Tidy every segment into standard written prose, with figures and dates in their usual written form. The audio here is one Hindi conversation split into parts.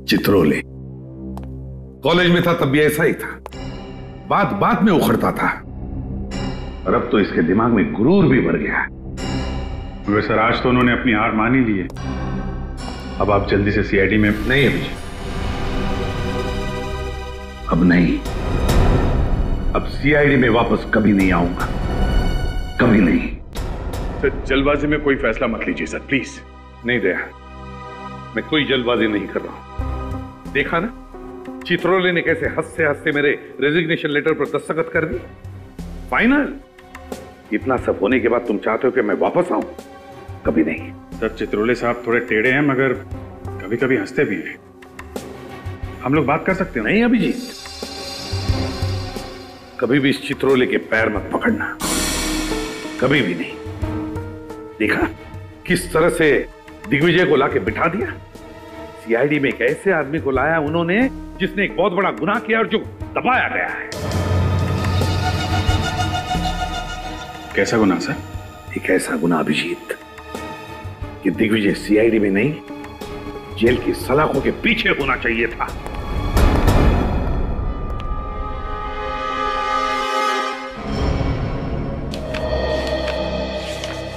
चित्रोले। कॉलेज में था तब भी ऐसा ही था, बात बात में उखड़ता था, और अब तो इसके दिमाग में गुरूर भी भर गया। सर आज तो उन्होंने अपनी हार मान ही ली है। अब आप जल्दी से सीआईडी में। नहीं अभिजीत, अब नहीं। अब सीआईडी में वापस कभी नहीं आऊंगा, कभी नहीं। सर जल्दबाजी में कोई फैसला मत लीजिए सर, प्लीज। नहीं दया, मैं कोई जल्दबाजी नहीं कर रहा हूं। देखा ना चित्रोले ने कैसे हंसते हंसते मेरे रेजिग्नेशन लेटर पर दस्तखत कर दी। फाइनल। इतना सब होने के बाद तुम चाहते हो कि मैं वापस आऊं? कभी नहीं। सर चित्रोले साहब थोड़े टेढ़े हैं, मगर कभी कभी हंसते भी हैं। हम लोग बात कर सकते हैं। नहीं अभिजीत, कभी भी इस चित्रोले के पैर मत पकड़ना, कभी भी नहीं। देखा किस तरह से दिग्विजय को लाके बिठा दिया। सीआईडी में एक ऐसे आदमी को लाया उन्होंने जिसने एक बहुत बड़ा गुनाह किया और जो दबाया गया है। कैसा गुनाह सर? एक ऐसा गुनाह अभिजीत कि दिग्विजय सीआईडी में नहीं, जेल की सलाखों के पीछे होना चाहिए था।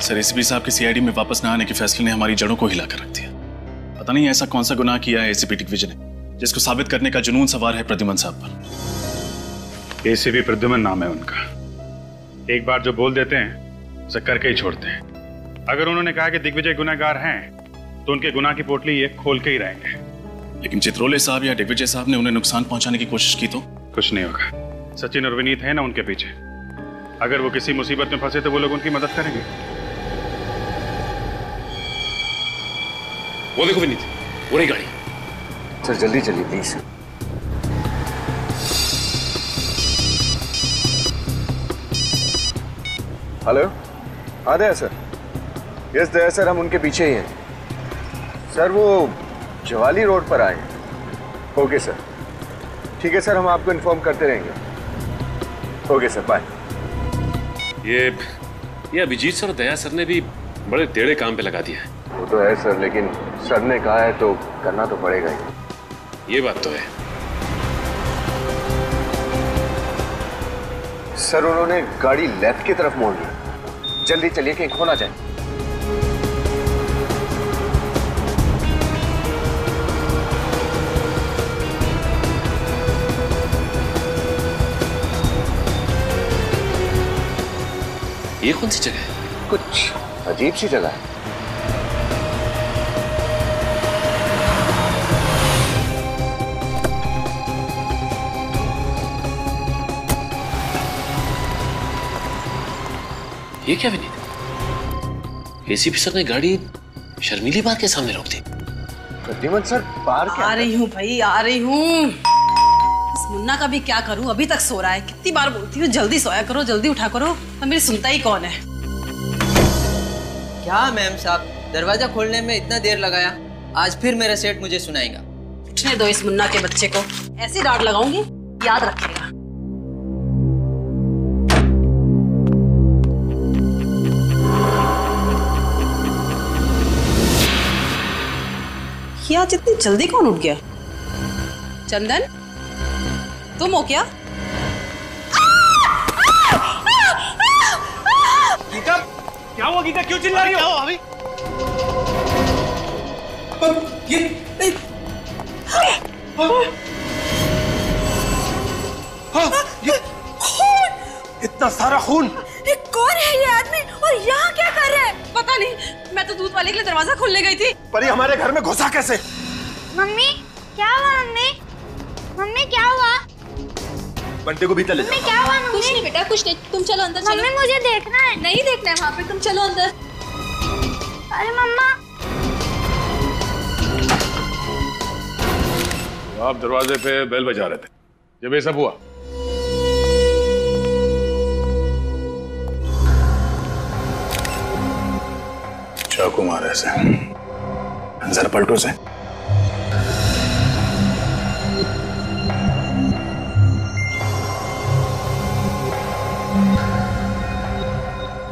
सर एसीपी साहब के सीआईडी में वापस न आने के फैसले ने हमारी जड़ों को हिलाकर रख दिया। पता नहीं ऐसा कौन सा गुनाह किया है एसीपी दिग्विजय ने जिसको साबित करने का जुनून सवार है प्रद्युमन साहब पर। एसीपी प्रद्युमन नाम है उनका। एक बार जो बोल देते हैं उसे करके ही छोड़ते हैं। अगर उन्होंने कहा कि दिग्विजय गुनहगार हैं तो उनके गुनाह की पोटली ये खोल के ही रहेंगे। लेकिन चित्रोले साहब या दिग्विजय साहब ने उन्हें नुकसान पहुंचाने की कोशिश की तो? कुछ नहीं होगा। सचिन और विनीत है ना उनके पीछे। अगर वो किसी मुसीबत में फंसे तो वो लोग उनकी मदद करेंगे। वो देखो विनीत, वो रही गाड़ी। सर जल्दी चलिए प्लीज। हेलो, हाँ दया सर। यस दया सर, हम उनके पीछे ही हैं सर। वो जवाली रोड पर आए। ओके सर, ठीक है सर, हम आपको इन्फॉर्म करते रहेंगे। Okay sir, bye. ये अभिजीत सर और दया सर ने भी बड़े टेढ़े काम पे लगा दिया है। वो तो है सर, लेकिन सर ने कहा है तो करना तो पड़ेगा ही। ये बात तो है सर। उन्होंने गाड़ी लेफ्ट की तरफ मोड़ ली। जल्दी चलिए कहीं खो ना जाए। ये कौन सी जगह है? कुछ अजीब सी जगह है। ये क्या विनीत? एसीपी सर ने गाड़ी शर्मीली बार के सामने रोक दी। प्रद्युमन सर बाहर क्या? आ रही हूँ भाई, आ रही हूँ। इस मुन्ना का भी क्या करूँ, अभी तक सो रहा है। कितनी बार बोलती हूँ जल्दी सोया करो, जल्दी उठा करो, तो मेरी सुनता ही कौन है। क्या मैम साहब, दरवाजा खोलने में इतना देर लगाया। आज फिर मेरा सेठ मुझे सुनाएगा। उठने दो इस मुन्ना के बच्चे को, ऐसी डांट लगाऊंगी याद रखेगा। ये आज इतनी जल्दी कौन उठ गया? चंदन, तुम हो क्या? गीता, क्या हुआ गीता? क्यों चिल्ला रही हो? अभी ये इतना सारा खून। कौन है ये आदमी और यहाँ क्या कर रहे हैं? पता नहीं, मैं तो दूध वाले के लिए दरवाजा खोलने गई थी। पर ये हमारे घर में घुसा कैसे? मम्मी क्या हुआ? मम्मी मम्मी क्या हुआ? बंटे को भीतर ले जाओ। मम्मी क्या हुआ? मम्मी कुछ नहीं बेटा, कुछ नहीं, तुम चलो अंदर। मम्मी मुझे देखना है। नहीं देखना है वहाँ पे, तुम चलो अंदर। अरे मम्मा। आप दरवाजे पे बेल बजा रहे थे जब ये सब हुआ। चाकू मारे से, जरा पलटो से।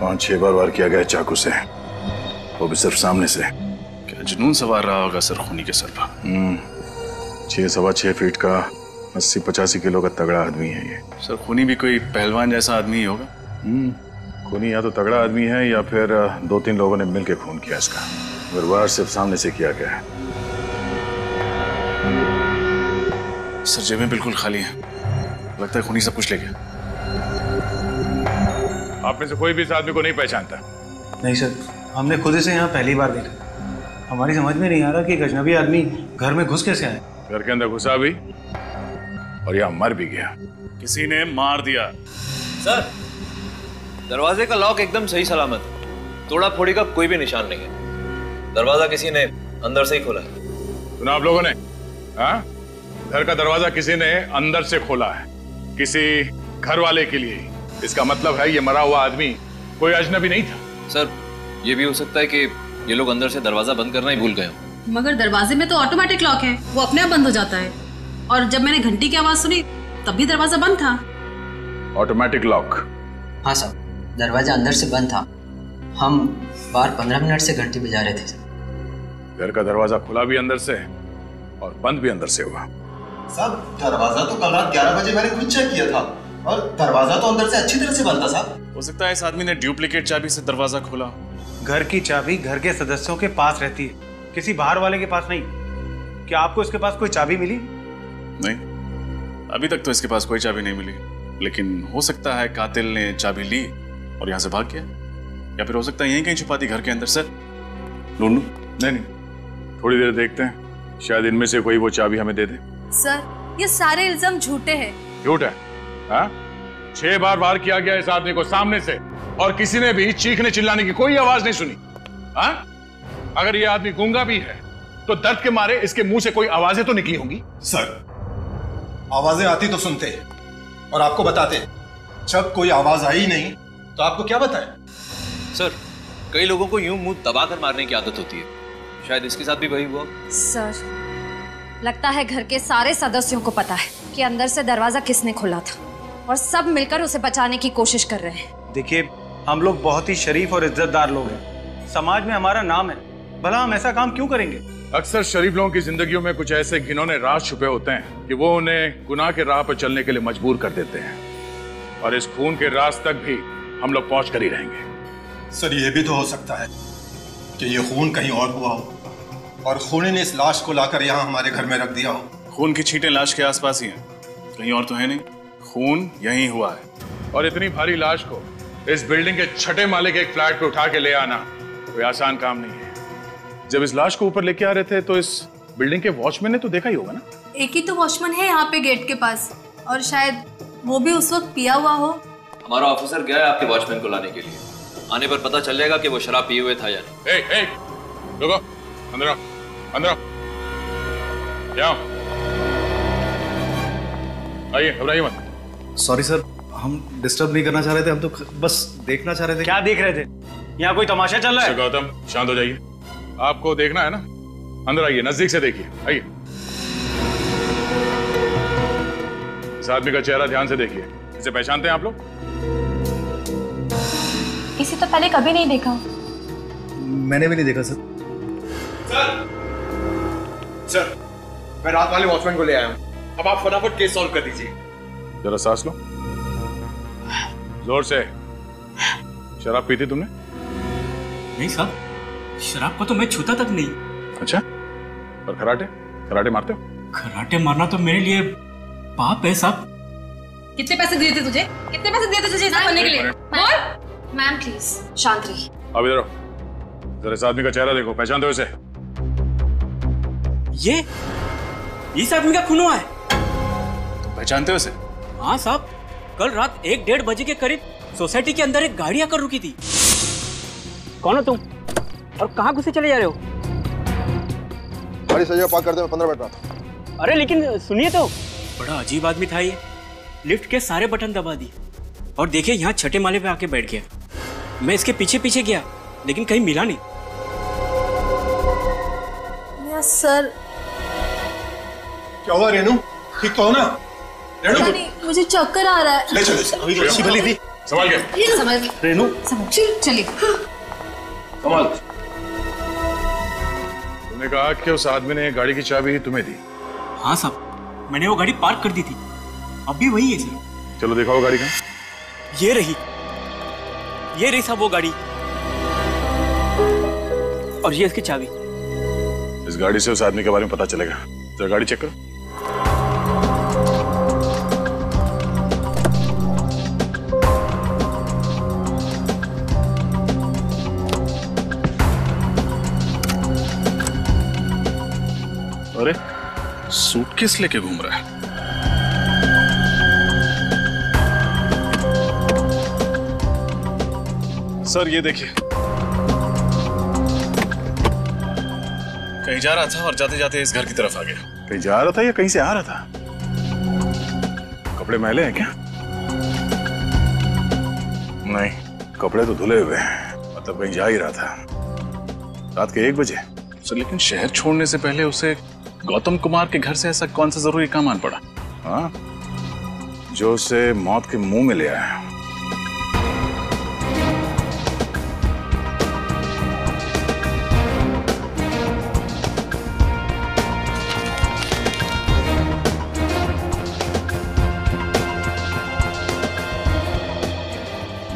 5-6 बार वार किया गया चाकू से, वो भी सिर्फ सामने से। क्या जुनून सवार रहा होगा सर खूनी के सर पर। 6-6.25 फीट का 80-85 किलो का तगड़ा आदमी है ये। सर खूनी भी कोई पहलवान जैसा आदमी ही होगा। खूनी या तो तगड़ा आदमी है या फिर 2-3 लोगों ने मिलकर खून किया इसका। वार सिर्फ सामने से किया गया है। सर जेबें बिल्कुल खाली हैं, लगता है खूनी सब कुछ ले गया। आप में से कोई भी इस आदमी को नहीं पहचानता? नहीं सर, हमने खुद इसे यहाँ पहली बार देखा। हमारी समझ में नहीं आ रहा कि एक अजनबी आदमी घर में घुस कैसे आए। घर के अंदर घुसा भी और यहाँ मर भी गया। किसी ने मार दिया। सर दरवाजे का लॉक एकदम सही सलामत है, तोड़ा फोड़ी का कोई भी निशान नहीं है। दरवाजा किसी ने अंदर से ही खोला है। सुना आप लोगों ने? हाँ, घर का दरवाजा किसी ने अंदर से खोला है, किसी घर वाले के लिए। इसका मतलब है ये मरा हुआ आदमी कोई अजनबी नहीं था। सर ये भी हो सकता है कि ये लोग अंदर से दरवाजा बंद करना ही भूल गए हो। मगर दरवाजे में तो ऑटोमेटिक लॉक है, वो अपने आप बंद हो जाता है। और जब मैंने घंटी की आवाज सुनी तब भी दरवाजा बंद था। Automatic lock? हाँ साहब, दरवाजा अंदर से बंद था। हम बाहर 15 मिनट से घंटी बजा रहे थे। घर का दरवाजा खुला भी अंदर से और बंद भी अंदर से हुआ। साहब दरवाजा तो कल रात 11 बजे मैंने खुद चेक किया था और दरवाजा तो अंदर से अच्छी तरह से बंद था साहब। हो सकता है इस आदमी ने डुप्लीकेट चाबी से दरवाजा खोला। घर की चाबी घर के सदस्यों के पास रहती है, किसी बाहर वाले के पास नहीं। क्या आपको इसके पास कोई चाबी मिली? नहीं, अभी तक तो इसके पास कोई चाबी नहीं मिली, लेकिन हो सकता है कातिल ने चाबी ली और यहाँ से भाग गया, या फिर हो सकता है यहीं कहीं छुपा दी घर के अंदर। सर लूंडू? नहीं, थोड़ी देर देखते हैं, शायद इनमें से कोई वो चाबी हमें दे दे। सर ये सारे इल्जाम झूठे हैं। झूठ है? हाँ? 6 बार वार किया गया इस आदमी को सामने से और किसी ने भी चीखने चिल्लाने की कोई आवाज नहीं सुनी। हाँ? अगर ये आदमी गूंगा भी है तो दर्द के मारे इसके मुंह से कोई आवाजें तो निकली होंगी। सर आवाजें आती तो सुनते और आपको बताते, जब कोई आवाज आई नहीं तो आपको क्या बताएं? सर कई लोगों को यूं मुंह दबाकर मारने की आदत होती है, शायद इसके साथ भी वही हुआ। सर लगता है घर के सारे सदस्यों को पता है कि अंदर से दरवाजा किसने खोला था और सब मिलकर उसे बचाने की कोशिश कर रहे हैं। देखिए, हम लोग बहुत ही शरीफ और इज्जतदार लोग हैं, समाज में हमारा नाम है, भला हम ऐसा काम क्यों करेंगे? अक्सर शरीफ लोगों की जिंदगियों में कुछ ऐसे घिनौने राज छुपे होते हैं कि वो उन्हें गुनाह के राह पर चलने के लिए मजबूर कर देते हैं, और इस खून के राज तक भी हम लोग पहुंच कर ही रहेंगे। सर ये भी तो हो सकता है कि ये खून कहीं और हुआ हो और खूनी ने इस लाश को लाकर यहाँ हमारे घर में रख दिया हो। खून की छींटें लाश के आसपास ही हैं, कहीं और तो है नहीं। खून यहीं हुआ है। और इतनी भारी लाश को इस बिल्डिंग के 6ठे माले के एक फ्लैट पे उठा के ले आना कोई आसान काम नहीं है। जब इस लाश को ऊपर लेके आ रहे थे तो इस बिल्डिंग के वॉचमैन ने तो देखा ही होगा ना? एक ही तो वॉचमैन है यहाँ पे गेट के पास, और शायद वो भी उस वक्त पिया हुआ हो। हमारा ऑफिसर गया है आपके वॉचमैन को लाने के लिए, आने पर पता चल जाएगा कि वो शराब पिए हुए था या नहीं। रुको, अंदर आओ, अंदर आओ, जाओ, आइए, घबराइए मत। सॉरी सर, हम डिस्टर्ब नहीं करना चाह रहे थे, हम तो बस देखना चाह रहे थे। क्या देख रहे थे? यहाँ कोई तमाशा चल रहा है? गौतम शांत हो जाइए, आपको देखना है ना, अंदर आइए, नजदीक से देखिए, आइए। इस आदमी का चेहरा ध्यान से देखिए, इसे पहचानते हैं आप लोग? इसे तो पहले कभी नहीं देखा। मैंने भी नहीं देखा सर। सर मैं रात वाले वॉचमैन को ले आया हूँ, अब आप फटाफट केस सॉल्व कर दीजिए। जरा सांस लो, जोर से। शराब पीती तुमने? नहीं साहब, शराब को तो मैं छूता तक नहीं। अच्छा, और कराटे? कराटे मारते हो? कराटे मारना तो मेरे लिए पाप है साहब। कितने पैसे दिए थे तुझे? कितने पैसे दिए थे तुझे ऐसा करने के लिए? मैम प्लीज शांत रहिए। अब इधर आओ, जरा इस आदमी का चेहरा देखो, पहचानते हो इसे? ये इस आदमी का खून हुआ है। पहचानते हो इसे? हाँ साहब, कल रात 1-1:30 बजे के करीब सोसाइटी के अंदर एक गाड़ी आकर रुकी थी। कौन हो तुम और कहाँ घुसे चले जा रहे हो? गाड़ी सही पार्क कर दे, मैं 15 मिनट रहा। अरे लेकिन सुनिए तो, बड़ा अजीब आदमी था ये। लिफ्ट के सारे बटन दबा दिए और देखिए यहाँ 6ठे माले पे आके बैठ गया। मैं इसके पीछे पीछे गया लेकिन कहीं मिला नहीं। Yes sir. क्या हुआ रेनू, ठीक तो हो ना? रेनू मुझे चक्कर आ रहा है। ले चलो, अभी तो अच्छी भली थी। संभाल के। समझ गए रेनू, चलिए। कमाल, तुमने कहा कि उस आदमी ने गाड़ी की चाबी तुम्हें दी? हाँ साहब, मैंने वो गाड़ी पार्क कर दी थी, अब भी वही है सर। चलो दिखाओ गाड़ी कहाँ। ये रही साहब वो गाड़ी, और ये इसकी चाबी। इस गाड़ी से उस आदमी के बारे में पता चलेगा। जरा गाड़ी चेक करो। अरे सूटकेस लेके घूम रहा है। सर ये देखिए, कहीं जा रहा था और जाते जाते इस घर की तरफ आ गया। कहीं जा रहा था या कहीं से आ रहा था? कपड़े मैले हैं क्या? नहीं, कपड़े तो धुले हुए हैं, मतलब कहीं जा ही रहा था। रात के 1 बजे। सर लेकिन शहर छोड़ने से पहले उसे गौतम कुमार के घर से ऐसा कौन सा जरूरी काम आन पड़ा? हाँ, जो उसे मौत के मुंह में ले आया।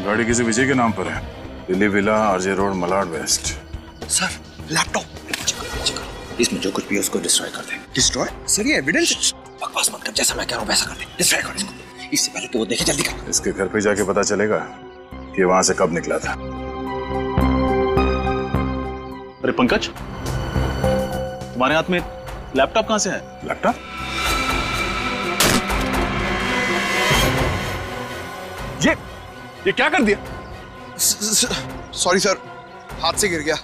गाड़ी किसी विजय के नाम पर है, Delhi villa, RJ road, Malad west. Sir laptop, इसमें जो कुछ भी है उसको डिस्ट्रॉय कर दे। डिस्ट्रॉय? सर ये एविडेंस। बकवास मत कर, जैसा मैं कह रहा हूँ वैसा कर दे। डिस्ट्रॉय कर इसको, इससे पहले कि वो देखे। जल्दी कर। इसके घर पे जाके पता चलेगा कि वहां से कब निकला था। अरे पंकज, तुम्हारे हाथ में लैपटॉप कहां से है? लैपटॉप? ये क्या कर दिया? सॉरी सर, हाथ से गिर गया।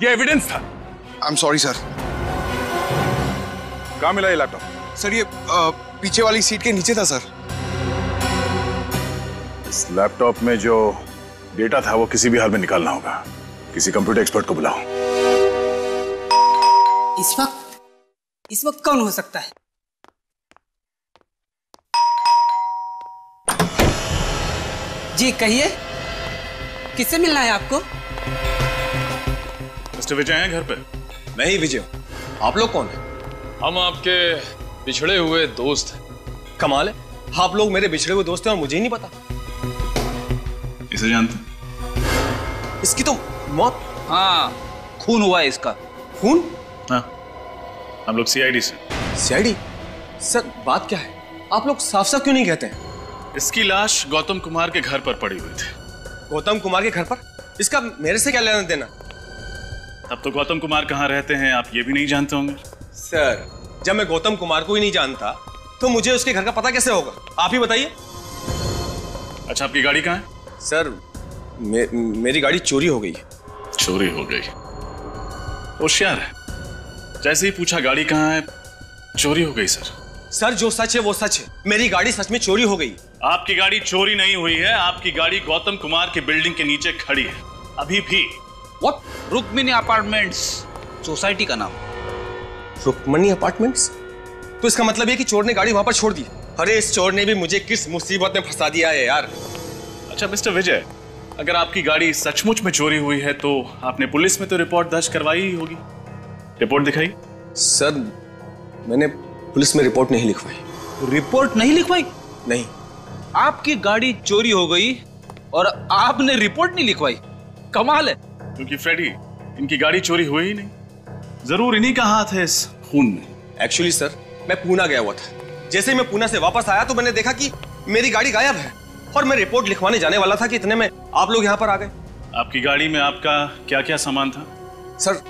ये एविडेंस था। I am sorry sir. कहाँ मिला ये लैपटॉप? सर ये पीछे वाली सीट के नीचे था सर। इस लैपटॉप में जो डेटा था वो किसी भी हाल में निकालना होगा। किसी कंप्यूटर एक्सपर्ट को बुलाओ। इस वक्त कौन हो सकता है? जी कहिए, किससे मिलना है आपको? मिस्टर विजय हैं घर पे? मैं ही विजय हूँ। आप लोग कौन हैं? हम आपके बिछड़े हुए दोस्त हैं। कमाल है, आप लोग मेरे बिछड़े हुए दोस्त हैं और मुझे ही नहीं पता। इसे जानते? इसकी तो मौत। हाँ, खून हुआ है इसका। खून? हाँ, हम लोग सीआईडी से। सीआईडी? सर बात क्या है, आप लोग साफ साफ क्यों नहीं कहते हैं? इसकी लाश गौतम कुमार के घर पर पड़ी हुई थी। गौतम कुमार के घर पर? इसका मेरे से क्या लेना देना? तब तो गौतम कुमार कहाँ रहते हैं आप ये भी नहीं जानते होंगे। सर जब मैं गौतम कुमार को ही नहीं जानता तो मुझे उसके घर का पता कैसे होगा? आप ही बताइए। अच्छा, आपकी गाड़ी कहाँ है? सर मेरी गाड़ी चोरी हो गई है। चोरी हो गई? होशियार है, जैसे ही पूछा गाड़ी कहाँ है, चोरी हो गई। सर जो सच है वो सच है, मेरी गाड़ी सच में चोरी हो गई। आपकी गाड़ी चोरी नहीं हुई है, आपकी गाड़ी गौतम कुमार की बिल्डिंग के नीचे खड़ी है अभी भी। What? रुक्मिणी अपार्टमेंट्स, सोसाइटी का नाम। रुक्मिणी अपार्टमेंट्स? तो इसका मतलब है कि चोर ने गाड़ी वहां पर छोड़ दी। अरे इस चोर ने भी मुझे किस मुसीबत में फंसा दिया है यार। अच्छा मिस्टर विजय, अगर आपकी गाड़ी सचमुच में चोरी हुई है तो आपने पुलिस में तो रिपोर्ट दर्ज करवाई ही होगी। रिपोर्ट दिखाई। सर मैंने पुलिस में रिपोर्ट नहीं लिखवाई। रिपोर्ट नहीं लिखवाई? नहीं। आपकी गाड़ी चोरी हो गई और आपने रिपोर्ट नहीं लिखवाई? कमाल है। क्योंकि फ्रेडी, इनकी गाड़ी चोरी हुई ही नहीं, जरूर इन्हीं का हाथ है इस खून में। एक्चुअली सर मैं पूना गया हुआ था। जैसे ही मैं पूना से वापस आया तो मैंने देखा कि मेरी गाड़ी गायब है और मैं रिपोर्ट लिखवाने जाने वाला था कि इतने में आप लोग यहाँ पर आ गए। आपकी गाड़ी में आपका क्या क्या सामान था? सर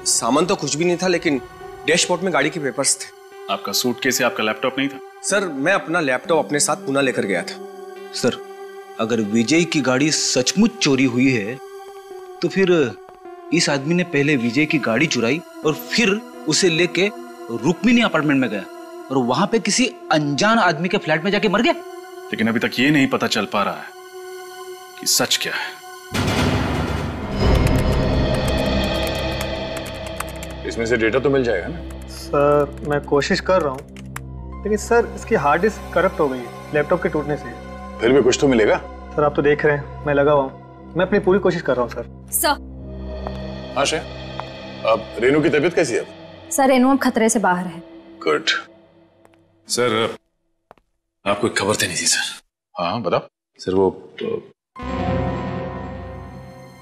सामान तो कुछ भी नहीं था, लेकिन डैशबोर्ड में गाड़ी के पेपर्स थे। आपका सूटकेस या आपका लैपटॉप नहीं था? सर मैं अपना लैपटॉप अपने साथ पूना लेकर गया था। सर अगर विजय की गाड़ी सचमुच चोरी हुई है तो फिर इस आदमी ने पहले विजय की गाड़ी चुराई और फिर उसे लेके रुक्मिणी अपार्टमेंट में गया और वहां पे किसी अनजान आदमी के फ्लैट में जाके मर गया। लेकिन अभी तक ये नहीं पता चल पा रहा है कि सच क्या है। इसमें से डेटा तो मिल जाएगा ना? सर मैं कोशिश कर रहा हूँ, लेकिन सर इसकी हार्ड डिस्क करप्ट हो गई है लैपटॉप के टूटने से। फिर भी कुछ तो मिलेगा। सर आप तो देख रहे हैं मैं लगा हुआ हूँ, मैं अपनी पूरी कोशिश कर रहा हूँ सर। आशा, अब रेनू की तबीयत कैसी है? सर रेनू अब खतरे से बाहर है। गुड। सर आपको एक खबर देनी थी सर। हाँ बताओ। सर वो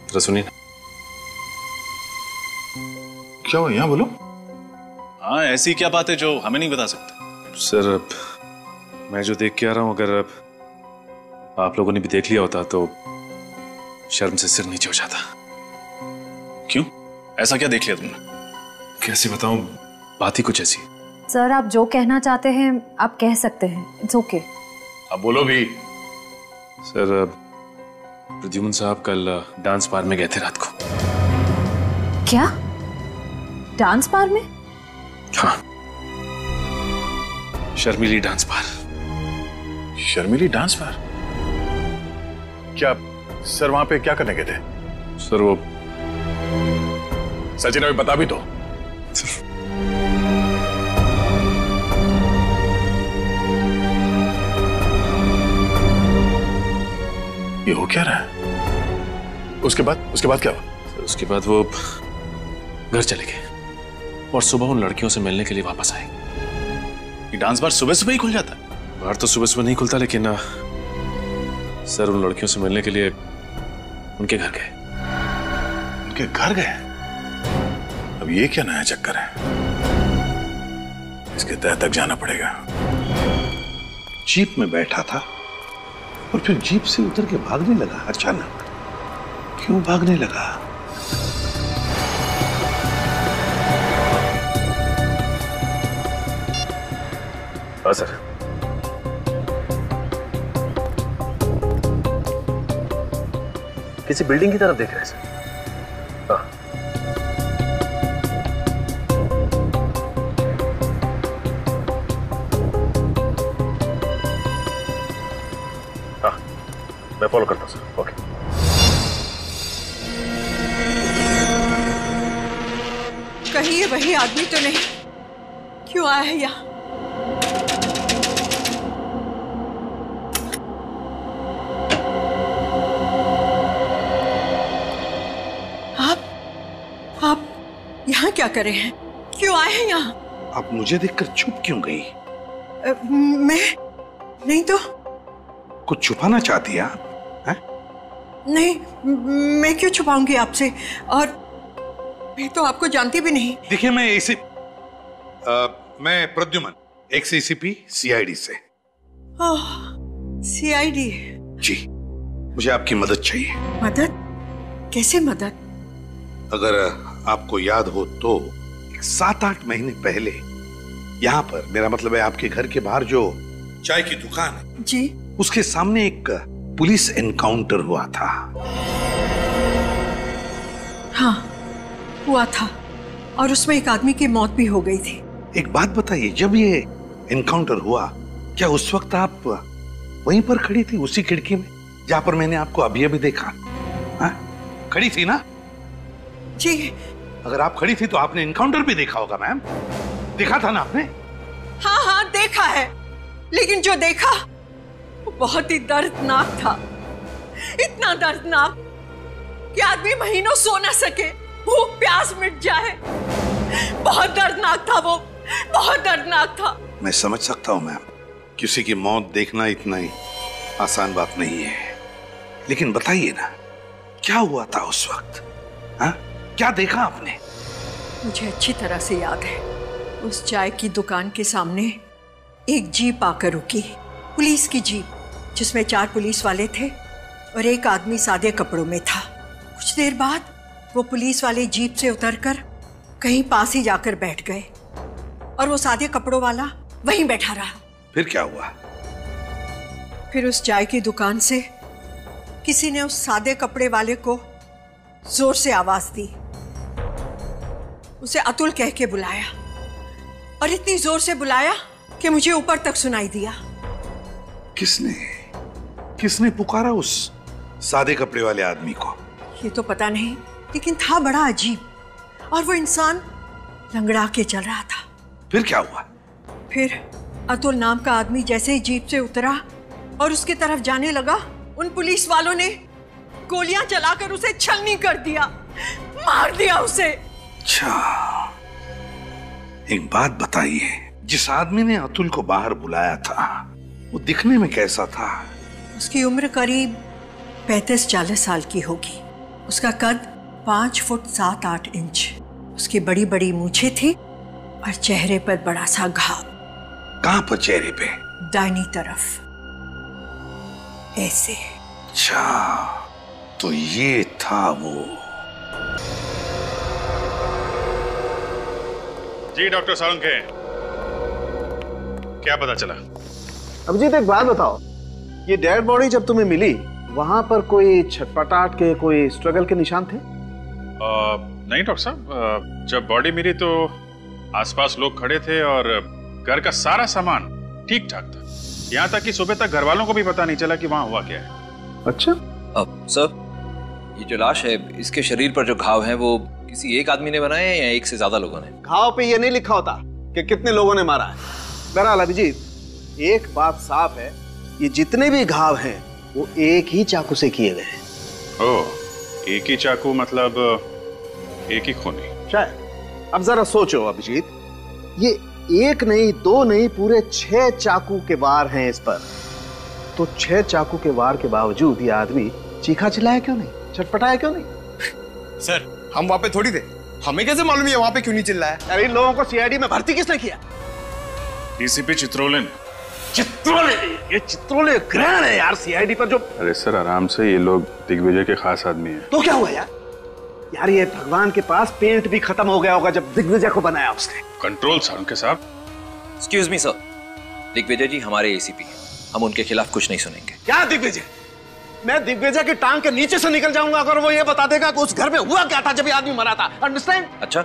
जरा सुनिए ना। क्या हुआ, यहाँ बोलो। हाँ, ऐसी क्या बात है जो हमें नहीं बता सकते? सर मैं जो देख के आ रहा हूँ, अगर आप लोगों ने भी देख लिया होता तो शर्म से सिर नीचे हो जाता। क्यों, ऐसा क्या देख लिया तुमने? कैसे बताऊं, बात ही कुछ ऐसी। सर आप जो कहना चाहते हैं आप कह सकते हैं, इट्स ओके। अब बोलो भी। सर प्रद्युम्न साहब कल डांस बार में गए थे रात को। क्या, डांस बार में? हाँ, शर्मिली डांस बार। शर्मिली डांस बार? क्या सर वहां पे क्या करने गए थे? सर वो सचिन अभी बता भी दो। ये हो क्या रहा है? उसके बाद क्या हुआ? सर उसके बाद वो घर चले गए और सुबह उन लड़कियों से मिलने के लिए वापस आए। ये डांस बार सुबह सुबह ही खुल जाता है? बार तो सुबह सुबह नहीं खुलता, लेकिन सर उन लड़कियों से मिलने के लिए उनके घर गए। उनके घर गए? अब ये क्या नया चक्कर है? इसके तह तक जाना पड़ेगा। जीप में बैठा था और फिर जीप से उतर के भागने लगा अचानक। क्यों भागने लगा? हाँ सर। किसी बिल्डिंग की तरफ देख रहे हैं सर। हाँ। हाँ, मैं फॉलो करता हूँ सर। ओके। कहीं ये वही आदमी तो नहीं? क्यों आया है यहाँ? आप यहाँ क्या कर रहे हैं? क्यों आए हैं यहाँ? आप मुझे देखकर चुप क्यों गई? मैं नहीं तो। कुछ छुपाना चाहती है आप? नहीं, मैं क्यों छुपाऊंगी आपसे, और मैं तो आपको जानती भी नहीं। देखिए मैं प्रद्युम्न, एक्स-एसीपी सीआईडी से। सीआईडी? जी, मुझे आपकी मदद चाहिए। मदद? कैसे मदद? अगर आपको याद हो तो 7-8 महीने पहले यहाँ पर, मेरा मतलब है आपके घर के बाहर जो चाय की दुकान है जी, उसके सामने एक पुलिस एनकाउंटर हुआ था। हाँ हुआ था, और उसमें एक आदमी की मौत भी हो गई थी। एक बात बताइए, जब ये एनकाउंटर हुआ क्या उस वक्त आप वहीं पर खड़ी थी, उसी खिड़की में जहां पर मैंने आपको अभी अभी देखा? खड़ी थी ना? जी। अगर आप खड़ी थी तो आपने एनकाउंटर भी देखा होगा मैम। देखा था ना आपने? हाँ हाँ देखा है, लेकिन जो देखा वो बहुत ही दर्दनाक था। इतना दर्दनाक कि आदमी महीनों सो ना सके, भूख प्यास मिट जाए। बहुत दर्दनाक था वो, बहुत दर्दनाक था। मैं समझ सकता हूं मैम, किसी की मौत देखना इतना ही आसान बात नहीं है, लेकिन बताइए ना क्या हुआ था उस वक्त? क्या देखा आपने? मुझे अच्छी तरह से याद है, उस चाय की दुकान के सामने एक जीप आकर रुकी, पुलिस की जीप, जिसमें 4 पुलिस वाले थे और एक आदमी सादे कपड़ों में था। कुछ देर बाद वो पुलिस वाले जीप से उतरकर कहीं पास ही जाकर बैठ गए और वो सादे कपड़ों वाला वहीं बैठा रहा। फिर क्या हुआ? फिर उस चाय की दुकान से किसी ने उस सादे कपड़े वाले को जोर से आवाज दी, उसे अतुल कह के बुलाया, और इतनी जोर से बुलाया कि मुझे ऊपर तक सुनाई दिया। किसने पुकारा उस सादे कपड़े वाले आदमी को? ये तो पता नहीं, लेकिन था बड़ा अजीब, और वो इंसान लंगड़ा के चल रहा था। फिर क्या हुआ? फिर अतुल नाम का आदमी जैसे ही जीप से उतरा और उसकी तरफ जाने लगा, उन पुलिस वालों ने गोलियां चलाकर उसे छलनी कर दिया, मार दिया उसे। अच्छा, एक बात बताइए, जिस आदमी ने अतुल को बाहर बुलाया था वो दिखने में कैसा था? उसकी उम्र करीब 35-40 साल की होगी। उसका कद 5 फुट 7-8 इंच। उसकी बड़ी बड़ी मूछें थी और चेहरे पर बड़ा सा घाव। कहां पर चेहरे पे? दाहिनी तरफ, ऐसे। अच्छा, तो ये था वो। जी डॉक्टर सालुंखे, क्या पता चला? अभिजीत एक बात बताओ, ये डेड बॉडी जब तुम्हें मिली वहां पर कोई छटपटाहट के, कोई स्ट्रगल के निशान थे? नहीं डॉक्टर साहब, जब बॉडी मिली तो आसपास लोग खड़े थे और घर का सारा सामान ठीक ठाक था। यहाँ तक कि सुबह तक घर वालों को भी पता नहीं चला कि वहाँ हुआ क्या है। अच्छा। सर, ये जो लाश है, इसके शरीर पर जो घाव हैं वो किसी एक आदमी ने बनाए हैं या एक से ज्यादा लोगों ने? घाव पे ये नहीं लिखा होता कि कितने लोगों ने मारा है। बहरहाल अभिजीत, एक बात साफ है, ये जितने भी घाव हैं वो एक ही चाकू से किए गए हैं। ओह, एक ही चाकू मतलब एक ही खूनी? शायद। अब जरा सोचो अभिजीत, ये एक नहीं, दो नहीं, पूरे 6 चाकू के वार हैं इस पर। तो 6 चाकू के वार के बावजूद ये आदमी चीखा चिल्लाया क्यों नहीं, छटपटाया क्यों नहीं? सर, हम वहां पे थोड़ी थे, हमें कैसे मालूम है वहां पे क्यों नहीं चिल्लाया? अरे इन लोगों को सीआईडी में भर्ती किसने किया? डीसीपी चित्रोले ने। चित्रोले? ये चित्रोले ग्रहण है यार सीआईडी पर जो। अरे सर आराम से, ये लोग दिग्विजय के खास आदमी हैं। तो क्या हुआ यार? यार ये भगवान के पास पेंट भी खत्म हो गया होगा जब दिग्विजय को बनाया उसने। कंट्रोल सालुंखे साहब। एक्सक्यूज मी सर, दिग्विजय जी हमारे एसीपी हैं, हम उनके खिलाफ कुछ नहीं सुनेंगे। क्या दिग्विजय? मैं दिग्विजय की टांग के नीचे से निकल जाऊंगा अगर वो ये बता देगा कि उस घर में हुआ क्या था जब ये आदमी मरा था। अंडरस्टैंड? अच्छा,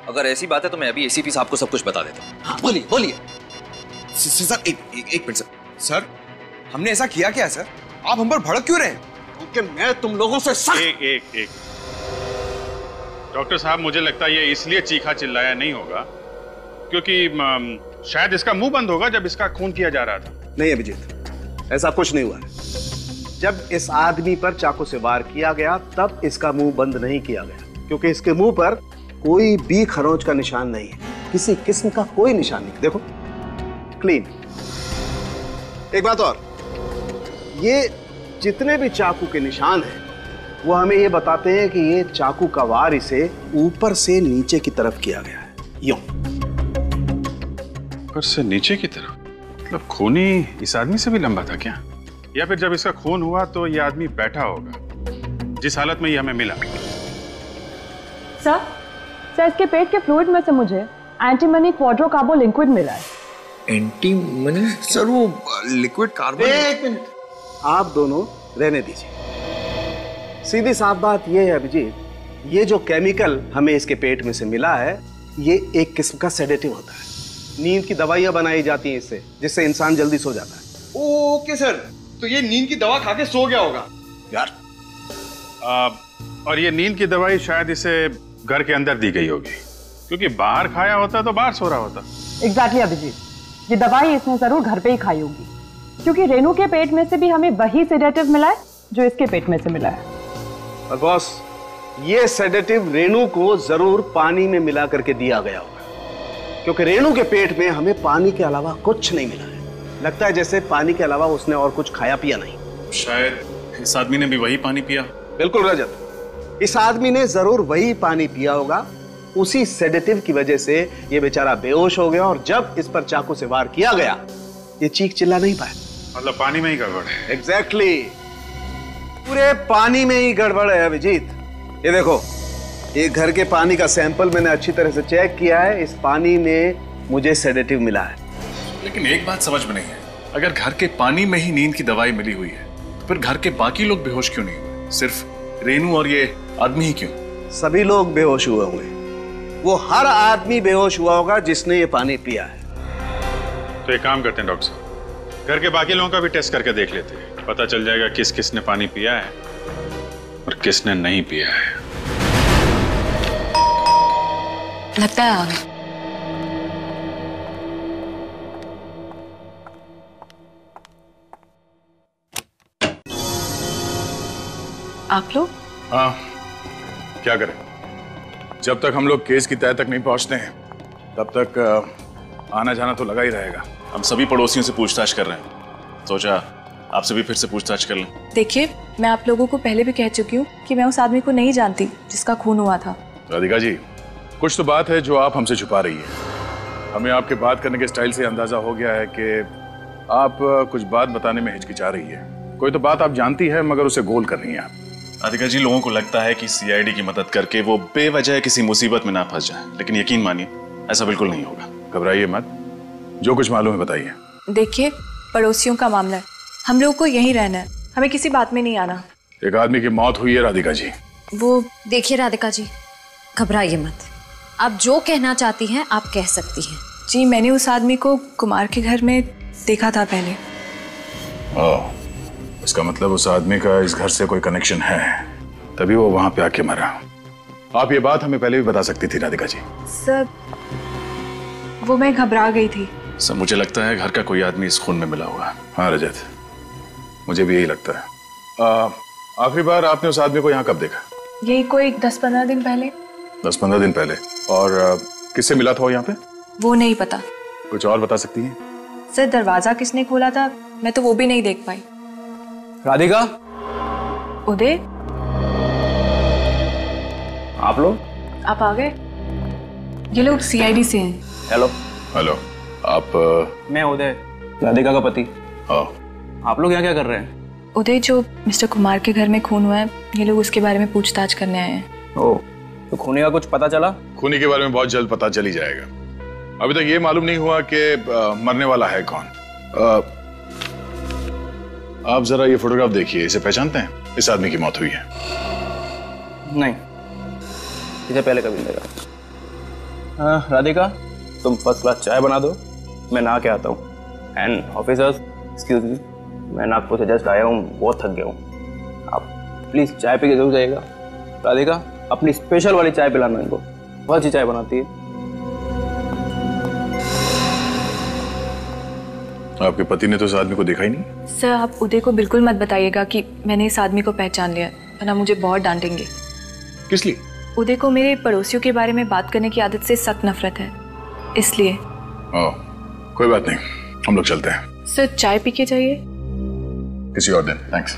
अगर ऐसी बात है तो मैं अभी एसीपी साहब को सब कुछ बता देता हूँ। हाँ, बोलिए बोलिए। सर एक मिनट सर। सर, हमने ऐसा किया क्या है सर? आप हम पर भड़क क्यों रहे? क्योंकि मैं तुम लोगों से सख्त। एक डॉक्टर साहब, मुझे लगता है ये इसलिए चीखा चिल्लाया नहीं होगा क्योंकि शायद इसका मुंह बंद होगा जब इसका खून किया जा रहा था। नहीं अभिजीत, ऐसा कुछ नहीं हुआ है। जब इस आदमी पर चाकू से वार किया गया तब इसका मुंह बंद नहीं किया गया, क्योंकि इसके मुंह पर कोई भी खरोंच का निशान नहीं है, किसी किस्म का कोई निशान नहीं। देखो, क्लीन। एक बात और, ये जितने भी चाकू के निशान हैं वो हमें ये बताते हैं कि ये चाकू का वार इसे ऊपर से नीचे की तरफ किया गया है। यूं ऊपर से नीचे की तरफ? मतलब खूनी इस आदमी से भी लंबा था क्या? या फिर जब इसका खून हुआ तो ये आदमी बैठा होगा जिस हालत में ये हमें मिला? सर इसके पेट के फ्लूइड में से मुझे एंटीमनी क्वाड्रोकार्बो लिक्विड मिला है। एंटीमनी? सर वो लिक्विड कार्बन। एक मिनट, आप दोनों रहने दीजिए। सीधी साफ बात यह है अभिजीत, ये जो केमिकल हमें इसके पेट में से मिला है ये एक किस्म का सेडेटिव होता है। नींद की दवाइयां बनाई जाती हैं इससे, जिससे इंसान जल्दी सो जाता है। ओके सर, तो ये नींद की दवा खा के सो गया होगा यार। और ये नींद की दवाई शायद इसे घर के अंदर दी गई होगी, क्योंकि बाहर खाया होता तो बाहर सो रहा होता। एग्जैक्टली अभिजीत, ये दवाई इसने जरूर घर पे ही खाई होगी, क्योंकि रेनू के पेट में से भी हमें वही सेडेटिव मिला है जो इसके पेट में से मिला है। और बॉस, ये सेडेटिव रेनू को जरूर पानी में मिला करके दिया गया होगा, क्योंकि रेनू के पेट में हमें पानी के अलावा कुछ नहीं मिला है। लगता है जैसे पानी के अलावा उसने और कुछ खाया पिया नहीं। शायद इस आदमी ने भी वही पानी पिया। बिल्कुल रजत, इस आदमी ने जरूर वही पानी पिया होगा। उसी सेडेटिव की वजह से ये बेचारा बेहोश हो गया और जब इस पर चाकू से वार किया गया ये चीख चिल्ला नहीं पाया। मतलब पानी में ही गड़बड़ है। एग्जैक्टली, पूरे पानी में ही गड़बड़ है अभिजीत। ये देखो, ये घर के पानी का सैंपल मैंने अच्छी तरह से चेक किया है, इस पानी में मुझे सेडेटिव मिला है। लेकिन एक बात समझ में नहीं है, अगर घर के पानी में ही नींद की दवाई मिली हुई है तो फिर घर के बाकी लोग बेहोश क्यों नहीं हुए? सिर्फ रेनू और ये आदमी ही क्यों? सभी लोग बेहोश हुए होंगे। वो हर आदमी बेहोश हुआ होगा जिसने ये पानी पिया है। तो एक काम करते हैं डॉक्टर साहब, घर के बाकी लोगों का भी टेस्ट करके देख लेते हैं, पता चल जाएगा किस किसने पानी पिया है और किसने नहीं पिया है। लगता है आ गए। आप लोग? हाँ, क्या करें, जब तक हम लोग केस की तह तक नहीं पहुंचते हैं तब तक आना जाना तो लगा ही रहेगा। हम सभी पड़ोसियों से पूछताछ कर रहे हैं, सोचा आपसे भी फिर से पूछताछ कर लें। देखिए, मैं आप लोगों को पहले भी कह चुकी हूँ कि मैं उस आदमी को नहीं जानती जिसका खून हुआ था। राधिका जी, कुछ तो बात है जो आप हमसे छुपा रही है। हमें आपके बात करने के स्टाइल से अंदाजा हो गया है कि आप कुछ बात बताने में हिचकिचा रही है। कोई तो बात आप जानती है मगर उसे गोल कर रही हैं आप। राधिका जी, लोगों को लगता है कि सीआईडी की मदद करके वो बेवजह किसी मुसीबत में ना फंस जाए, लेकिन यकीन मानिए ऐसा बिल्कुल नहीं होगा। घबराइए मत, जो कुछ मालूम है बताइए। देखिए, पड़ोसियों का मामला है, हम लोगों को यहीं रहना है, हमें किसी बात में नहीं आना। एक आदमी की मौत हुई है राधिका जी। वो देखिए राधिका जी, घबराइए मत, आप जो कहना चाहती हैं आप कह सकती हैं। जी, मैंने उस आदमी को कुमार के घर में देखा था पहले। इसका मतलब उस आदमी का इस घर से कोई कनेक्शन है, तभी वो वहां पे आके मरा। आप ये बात हमें पहले भी बता सकती थी राधिका जी। सर, वो मैं घबरा गई थी। सर, मुझे लगता है घर का कोई आदमी इस खून में मिला हुआ है। हाँ रजत, मुझे भी यही लगता है। आखिरी बार आपने उस आदमी को यहाँ कब देखा? यही कोई 10-15 दिन पहले। 10-15 दिन पहले? और किससे मिला था वो यहाँ पे? वो नहीं पता। कुछ और बता सकती हैं? सर, दरवाजा किसने खोला था मैं तो वो भी नहीं देख पाई। राधिका, उदय, आप लोग? आप आ गए? ये लोग सीआईडी से हैं। हेलो। हेलो, आप? मैं उदय, राधिका का पति। आप लोग यहाँ क्या कर रहे हैं? उदय, जो मिस्टर कुमार के घर में खून हुआ है, ये लोग उसके बारे में पूछताछ करने आए हैं। ओह, तो खूनी का कुछ पता चला? खूनी के बारे में बहुत जल्द पता चल ही जाएगा। अभी तक ये मालूम नहीं हुआ कि मरने वाला है कौन। आप जरा ये फोटोग्राफ देखिए, इसे पहचानते हैं? इस आदमी की मौत हुई है। नहीं, इसे पहले कभी नहीं देखा। राधिका, तुम फर्स्ट क्लास चाय बना दो, मैं नहा के आता हूँ। एंड ऑफिसर्स, एक्सक्यूज मी, मैं नागपुर से जस्ट आया हूँ, बहुत थक गया हूँ। आप प्लीज चाय पी के जरूर जाइएगा। राधिका, अपनी स्पेशल वाली चाय पिलाना इनको, बहुत अच्छी चाय बनाती है। आपके पति ने तो इस आदमी को देखा ही नहीं? सर, आप उदय को बिल्कुल मत बताइएगा कि मैंने इस आदमी को पहचान लिया, वरना मुझे बहुत डांटेंगे। किस लिए? उदय को मेरे पड़ोसियों के बारे में बात करने की आदत से सख्त नफरत है, इसलिए। कोई बात नहीं, हम लोग चलते हैं। सर, चाय पी के जाइए। किसी और दिन। थैंक्स।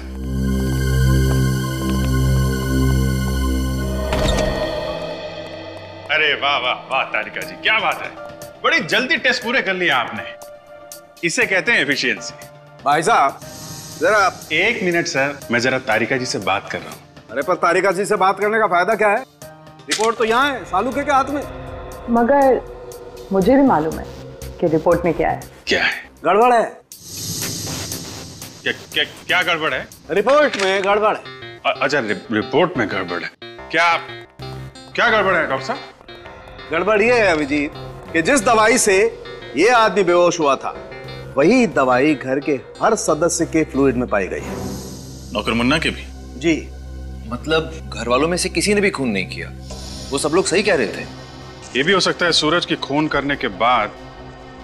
अरे वाह वाह वाह तारिका जी, क्या बात है, बड़ी जल्दी टेस्ट पूरे कर लिया आपने। इसे कहते हैं एफिशिएंसी। भाई साहब, जरा 1 मिनट सर, मैं जरा तारिका जी से बात कर रहा हूँ। अरे पर तारिका जी से बात करने का फायदा क्या है? रिपोर्ट तो यहाँ है, सालू के हाथ में। मगर मुझे भी मालूम है कि रिपोर्ट में क्या है। क्या है? गड़बड़ है। क्या गड़बड़ है? रिपोर्ट में गड़बड़ है। अच्छा, रिपोर्ट में गड़बड़ है। क्या गड़बड़ है डॉक्टर साहब? गड़बड़ ये है अभिजीत कि जिस दवाई से ये आदमी बेहोश हुआ था, वही दवाई घर के हर सदस्य के फ्लूइड में पाई गई है। नौकर मुन्ना के भी? जी। मतलब घर वालों में से किसी ने भी खून नहीं किया? वो सब लोग सही कह रहे थे। ये भी हो सकता है सूरज की खून करने के बाद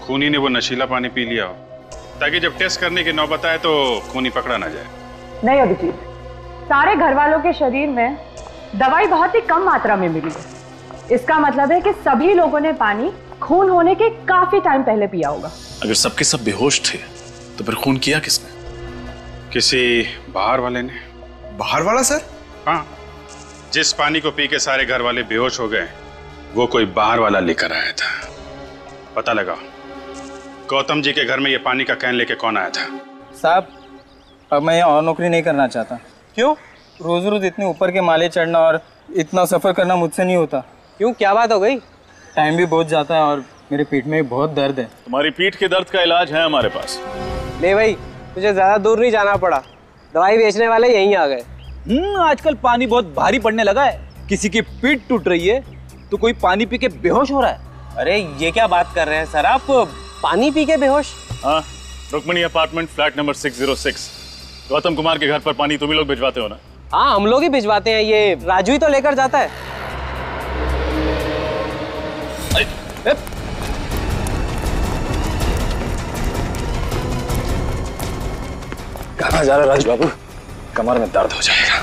खूनी ने वो नशीला पानी पी लिया हो, ताकि जब टेस्ट करने की नौबत आए तो खूनी पकड़ा ना जाए। नहीं अभिजीत, सारे घर वालों के शरीर में दवाई बहुत ही कम मात्रा में मिली है। इसका मतलब है कि सभी लोगों ने पानी खून होने के काफी टाइम पहले पिया होगा। अगर सबके सब बेहोश थे तो फिर खून किया किसने? किसी बाहर वाले ने। बाहर वाला सर? हाँ, जिस पानी को पी के सारे घर वाले बेहोश हो गए, वो कोई बाहर वाला लेकर आया था। पता लगा गौतम जी के घर में ये पानी का कैन लेके कौन आया था? साहब, अब मैं और नौकरी नहीं करना चाहता। क्यों? रोज रोज इतने ऊपर के माले चढ़ना और इतना सफर करना मुझसे नहीं होता। क्यों, क्या बात हो गई? टाइम भी बहुत जाता है और मेरे पेट में बहुत दर्द है। तुम्हारी पीठ के दर्द का इलाज है हमारे पास। ले भाई, तुझे ज्यादा दूर नहीं जाना पड़ा, दवाई बेचने वाले यहीं आ गए। आजकल पानी बहुत भारी पड़ने लगा है। किसी की पीठ टूट रही है तो कोई पानी पी के बेहोश हो रहा है। अरे ये क्या बात कर रहे हैं सर आप, पानी पी के बेहोश? हाँ, Rukmini apartment flat number 606। Gautam Kumar के घर पर पानी तुम ही लोग भिजवाते हो ना? हाँ, हम लोग ही भिजवाते हैं, ये राजू ही तो लेकर जाता है। कहाँ जा रहा है राजू बाबू? कमर में दर्द हो जाएगा।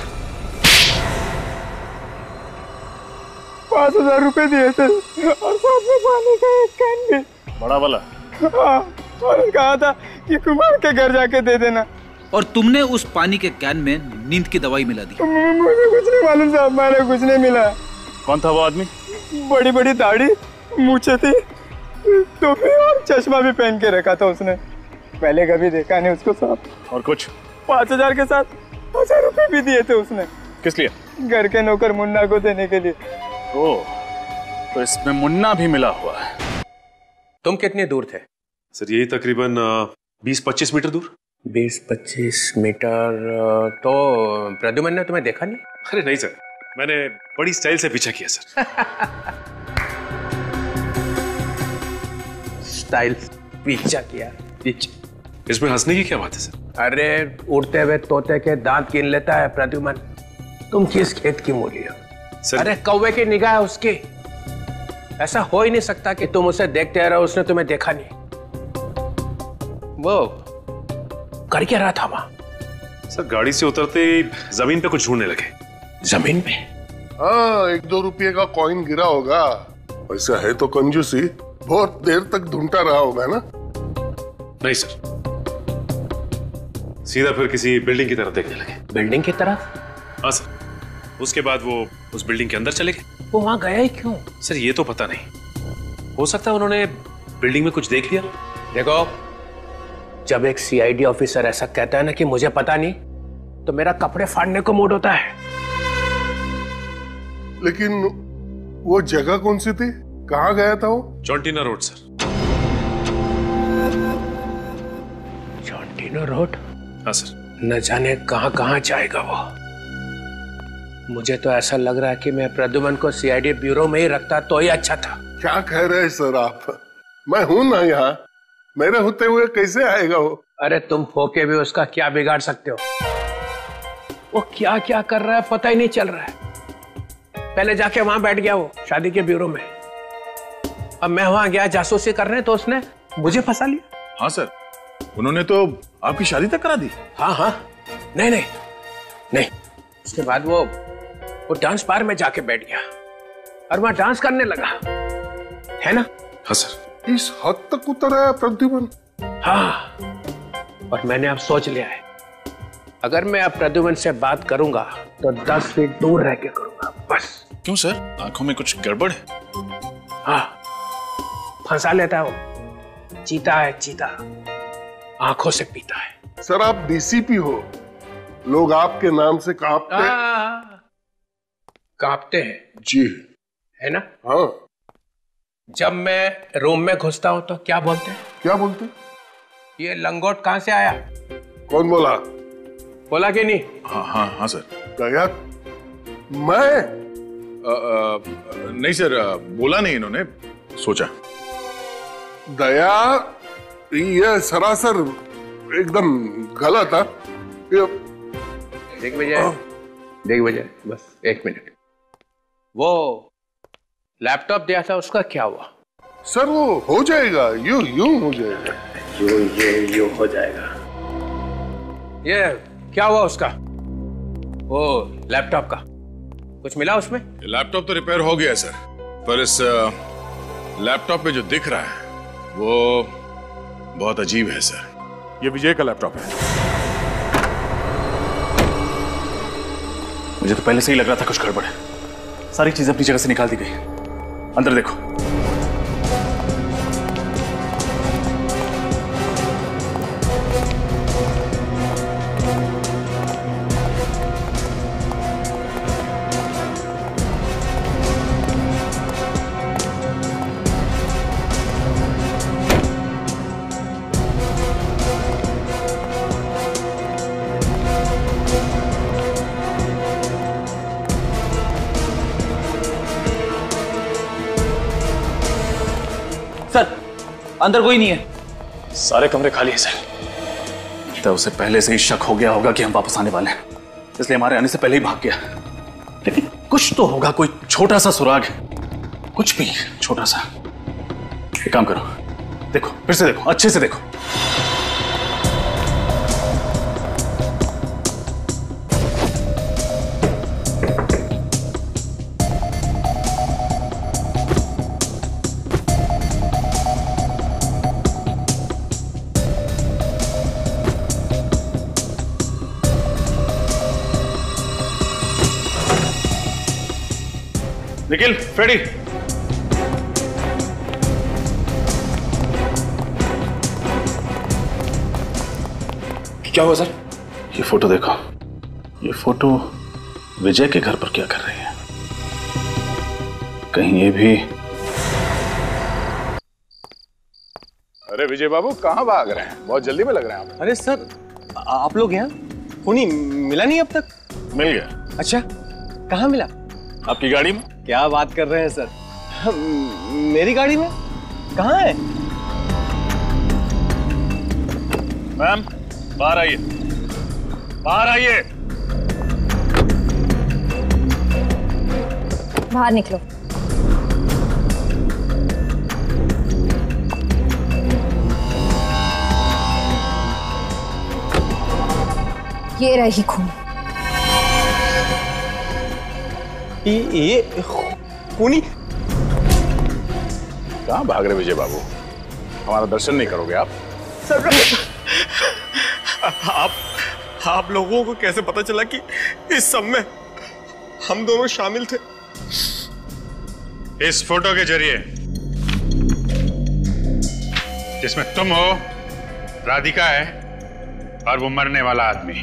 5000 रुपए दिए थे और साथ में पानी का एक कैन भी। बड़ा वाला? हाँ, और कहा था कि कुमार के घर जाके दे देना। और तुमने उस पानी के कैन में नींद की दवाई मिला दी? मुझे कुछ नहीं मालूम साहब, मैंने कुछ नहीं मिला। कौन था वो आदमी? बड़ी बड़ी दाढ़ी, मूछें थी, टोपी और चश्मा भी पहन के रखा था उसने। पहले कभी देखा नहीं उसको साहब। और कुछ? 5000 के साथ 1000 रुपए भी दिए थे उसने। किस लिए? घर के नौकर मुन्ना को देने के लिए। ओह, तो इसमें मुन्ना भी मिला हुआ है। तुम कितने दूर थे? सर यही तकरीबन 20-25 मीटर दूर। 20-25 मीटर। तो प्रद्युमन ने तुम्हें देखा नहीं? अरे नहीं सर, मैंने बड़ी स्टाइल से पीछा किया सर। स्टाइल पीछा किया? इसमें हंसने की क्या बात है सर? अरे उड़ते हुए तोते के दांत गिन लेता है प्रद्युमन। तुम किस खेत की मूली हो? अरे कौवे की निगाह है उसकी। ऐसा हो ही नहीं सकता कि तुम उसे देखते रहो, उसने तुम्हें देखा नहीं। वो कर क्या रहा था वहां? सर गाड़ी से उतरते ही जमीन पे कुछ ढूंढने लगे। जमीन पे? हाँ, 1-2 रुपये का कॉइन गिरा होगा। वैसा है तो कंजूसी, बहुत देर तक ढूंढता रहा होगा ना? नहीं सर, सीधा फिर किसी बिल्डिंग की तरफ देखने लगे। बिल्डिंग की तरफ? हाँ सर। उसके बाद वो उस बिल्डिंग के अंदर चले गए। वो वहां गया ही क्यों? सर ये तो पता नहीं, हो सकता है उन्होंने बिल्डिंग में कुछ देख लिया। देखो, जब एक सीआईडी ऑफिसर ऐसा कहता है ना कि मुझे पता नहीं, तो मेरा कपड़े फाड़ने को मूड होता है। लेकिन वो जगह कौन सी थी? कहाँ गया था वो? चौंटीना रोड सर। चौंटीना रोड? हाँ सर। न जाने कहाँ कहाँ जाएगा वो। मुझे तो ऐसा लग रहा है कि मैं प्रद्युमन को सीआईडी ब्यूरो में ही रखता तो ही अच्छा था। क्या कह रहे हैं सर आप? मैं हूं ना यहाँ, मेरे होते हुए कैसे आएगा वो? अरे तुम होके भी उसका क्या बिगाड़ सकते हो? वो क्या क्या कर रहा है पता ही नहीं चल रहा है। पहले जाके वहां बैठ गया वो शादी के ब्यूरो में। अब मैं वहां गया जासूसी करने तो उसने मुझे फंसा लिया। हाँ सर, उन्होंने तो आपकी शादी तक करा दी। हाँ हाँ, नहीं नहीं नहीं। उसके बाद वो डांस बार में जाके बैठ गया और वहां डांस करने लगा, है ना? हाँ सर। इस हद तक उतरा है प्रद्युमन? हाँ, और मैंने अब सोच लिया है, अगर मैं अब प्रद्युमन से बात करूंगा तो 10 फीट दूर रह के करूंगा बस। क्यों सर, आंखों में कुछ गड़बड़ है? हाँ, फंसा लेता है वो। चीता है चीता, आंखों से पीता है। सर आप डीसीपी हो, लोग आपके नाम से कांपते हैं जी, है ना? हाँ। जब मैं रूम में घुसता हूं तो क्या बोलते हैं? क्या बोलते? ये लंगोट कहां से आया? कौन बोला? बोला कि नहीं? हाँ हाँ हाँ सर। दया, मैं नहीं सर, बोला नहीं इन्होंने, सोचा। दया, ये सरासर एकदम गलत है। देख विजय, बस 1 मिनट। वो लैपटॉप दिया था, उसका क्या हुआ? सर वो हो जाएगा, यूं हो जाएगा। यूं हो जाएगा। ये क्या हुआ उसका? वो लैपटॉप का कुछ मिला उसमें? लैपटॉप तो रिपेयर हो गया सर, पर इस लैपटॉप पे जो दिख रहा है वो बहुत अजीब है सर। ये विजय का लैपटॉप है। मुझे तो पहले से ही लग रहा था कुछ गड़बड़ है। सारी चीजें अपनी जगह से निकाल दी गई। अंदर देखो। अंदर कोई नहीं है। सारे कमरे खाली हैं सर। तो उसे पहले से ही शक हो गया होगा कि हम वापस आने वाले हैं, इसलिए हमारे आने से पहले ही भाग गया। लेकिन कुछ तो होगा, कोई छोटा सा सुराग, कुछ भी छोटा सा। एक काम करो, देखो, फिर से देखो, अच्छे से देखो। निखिल, फ्रेडी। क्या हुआ सर? ये फोटो देखो। ये फोटो विजय के घर पर क्या कर रही है? कहीं ये भी... अरे विजय बाबू कहाँ भाग रहे हैं? बहुत जल्दी में लग रहे हैं आप। अरे सर, आप लोग यहाँ? खूनी मिला नहीं अब तक? मिल गया। अच्छा, कहाँ मिला? आपकी गाड़ी में। क्या बात कर रहे हैं सर? मेरी गाड़ी में? कहाँ है? मैम, बाहर आइए, बाहर आइए। बाहर निकलो। ये रही खून। ये खूनी? कहाँ भाग रहे विजय बाबू? हमारा दर्शन नहीं करोगे आप? सर, आप लोगों को कैसे पता चला कि इस सब में हम दोनों शामिल थे? इस फोटो के जरिए जिसमें तुम हो, राधिका है और वो मरने वाला आदमी।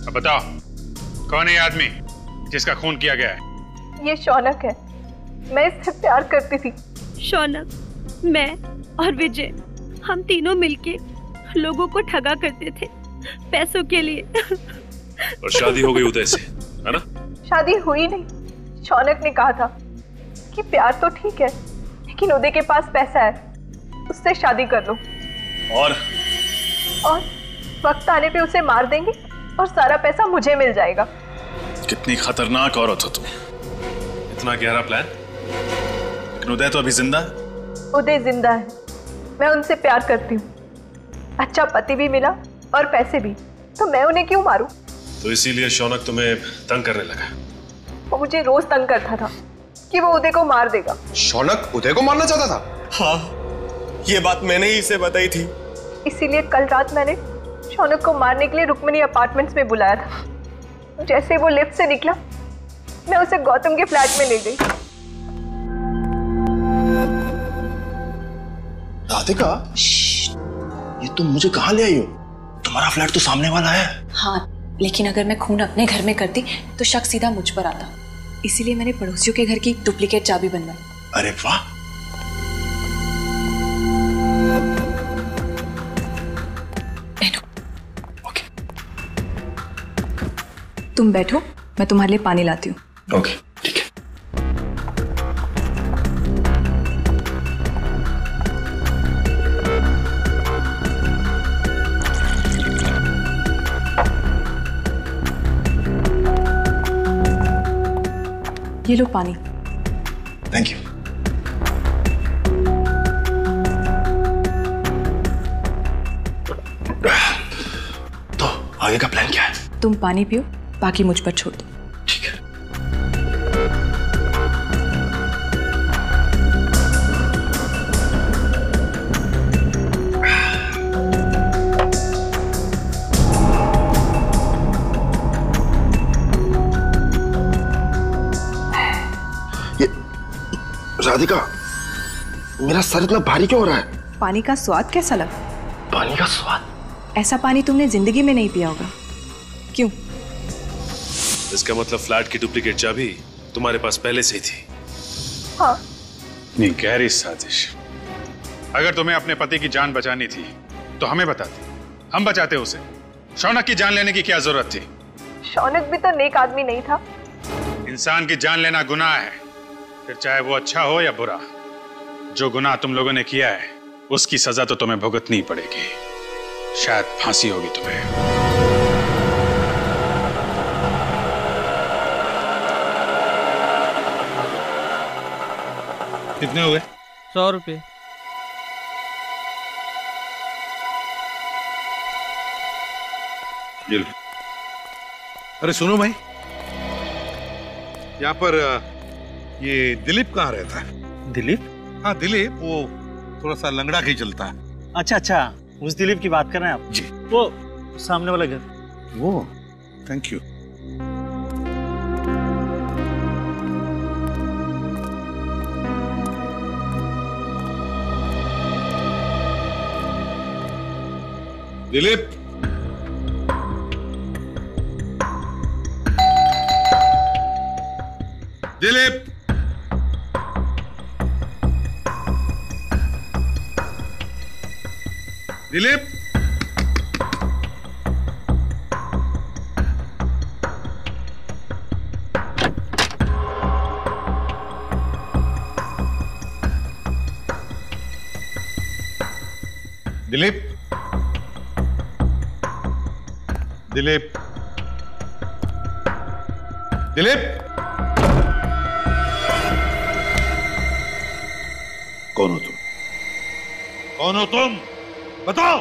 अब बताओ, कौन है ये आदमी जिसका खून किया गया है? ये शौनक है। मैं इससे प्यार करती थी। शौनक, मैं और विजय, हम तीनों मिलके लोगों को ठगा करते थे पैसों के लिए। और शादी हो गई उदय से, है ना? शादी हुई नहीं। शौनक ने कहा था कि प्यार तो ठीक है, लेकिन उदय के पास पैसा है, उससे शादी कर लो। और वक्त आने पे उसे मार देंगे और सारा पैसा मुझे मिल जाएगा। कितनी खतरनाक औरत हो तुम। इतना गहरा प्लान। लेकिन उदय तो अभी जिंदा है। उदय जिंदा है। मैं उनसे प्यार करती हूँ। अच्छा पति भी मिला और पैसे भी, तो मैं उन्हें क्यों मारूं? तो इसीलिए शौनक तुम्हें तंग करने लगा। वो मुझे रोज तंग करता था कि वो उदय को मार देगा। शौनक उदय को मारना चाहता था? हाँ, ये बात मैंने ही इसे बताई थी। इसीलिए कल रात मैंने शौनक को मारने के लिए रुक्मिणी अपार्टमेंट्स में बुलाया था। जैसे वो लिफ्ट से निकला, मैं उसे गौतम के फ्लैट में ले गई। राधिका, ये तुम मुझे कहाँ ले आई हो? तुम्हारा फ्लैट तो सामने वाला है। हाँ, लेकिन अगर मैं खून अपने घर में करती तो शक सीधा मुझ पर आता। इसीलिए मैंने पड़ोसियों के घर की डुप्लीकेट चाबी बनवाई। अरे वाह! तुम बैठो, मैं तुम्हारे लिए पानी लाती हूँ। ओके, ठीक है। ये लो पानी। Thank you. तो आगे का प्लान क्या है? तुम पानी पियो, बाकी मुझ पर छोड़ दो। ठीक है। ये राधिका, मेरा सर इतना भारी क्यों हो रहा है? पानी का स्वाद कैसा लगा? पानी का स्वाद? ऐसा पानी तुमने जिंदगी में नहीं पिया होगा। क्यों? इसका मतलब फ्लैट की डुप्लीकेट चाबी तुम्हारे पास पहले से ही थी। हाँ। नहीं, गहरी साजिश। अगर तुम्हें अपने पति की जान बचानी थी तो हमें बताते, हम बचाते उसे। शौनक की जान लेने की क्या जरूरत थी? शौनक भी तो नेक आदमी नहीं था। इंसान की जान लेना गुनाह है, फिर चाहे वो अच्छा हो या बुरा। जो गुनाह तुम लोगों ने किया है उसकी सजा तो तुम्हें भुगतनी पड़ेगी। शायद फांसी होगी तुम्हें। कितने हुए? 100 रुपये। अरे सुनो भाई, यहाँ पर ये दिलीप कहाँ रहता है? दिलीप? हाँ दिलीप, वो थोड़ा सा लंगड़ा के चलता है। अच्छा अच्छा, उस दिलीप की बात कर रहे हैं आप? जी। वो सामने वाला घर। वो, थैंक यू। दिलीप, दिलीप, दिलीप, दिलीप, दिलीप, दिलीप, कौन हो तुम? कौन हो तुम? बताओ।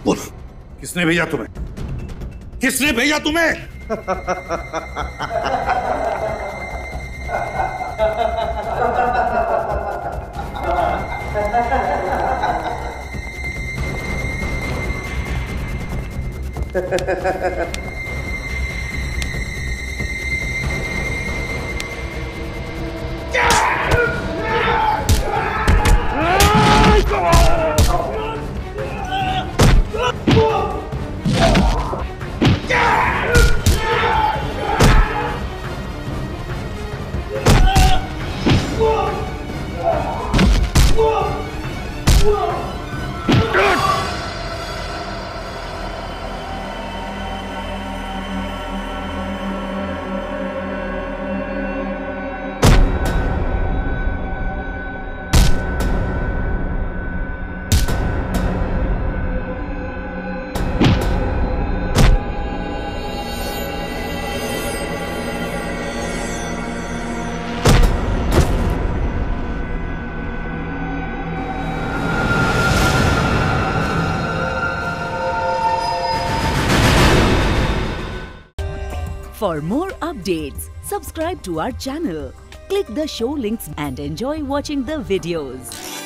बोलो, किसने भेजा तुम्हें? किसने भेजा तुम्हें? For more updates, subscribe to our channel, click the show links and enjoy watching the videos.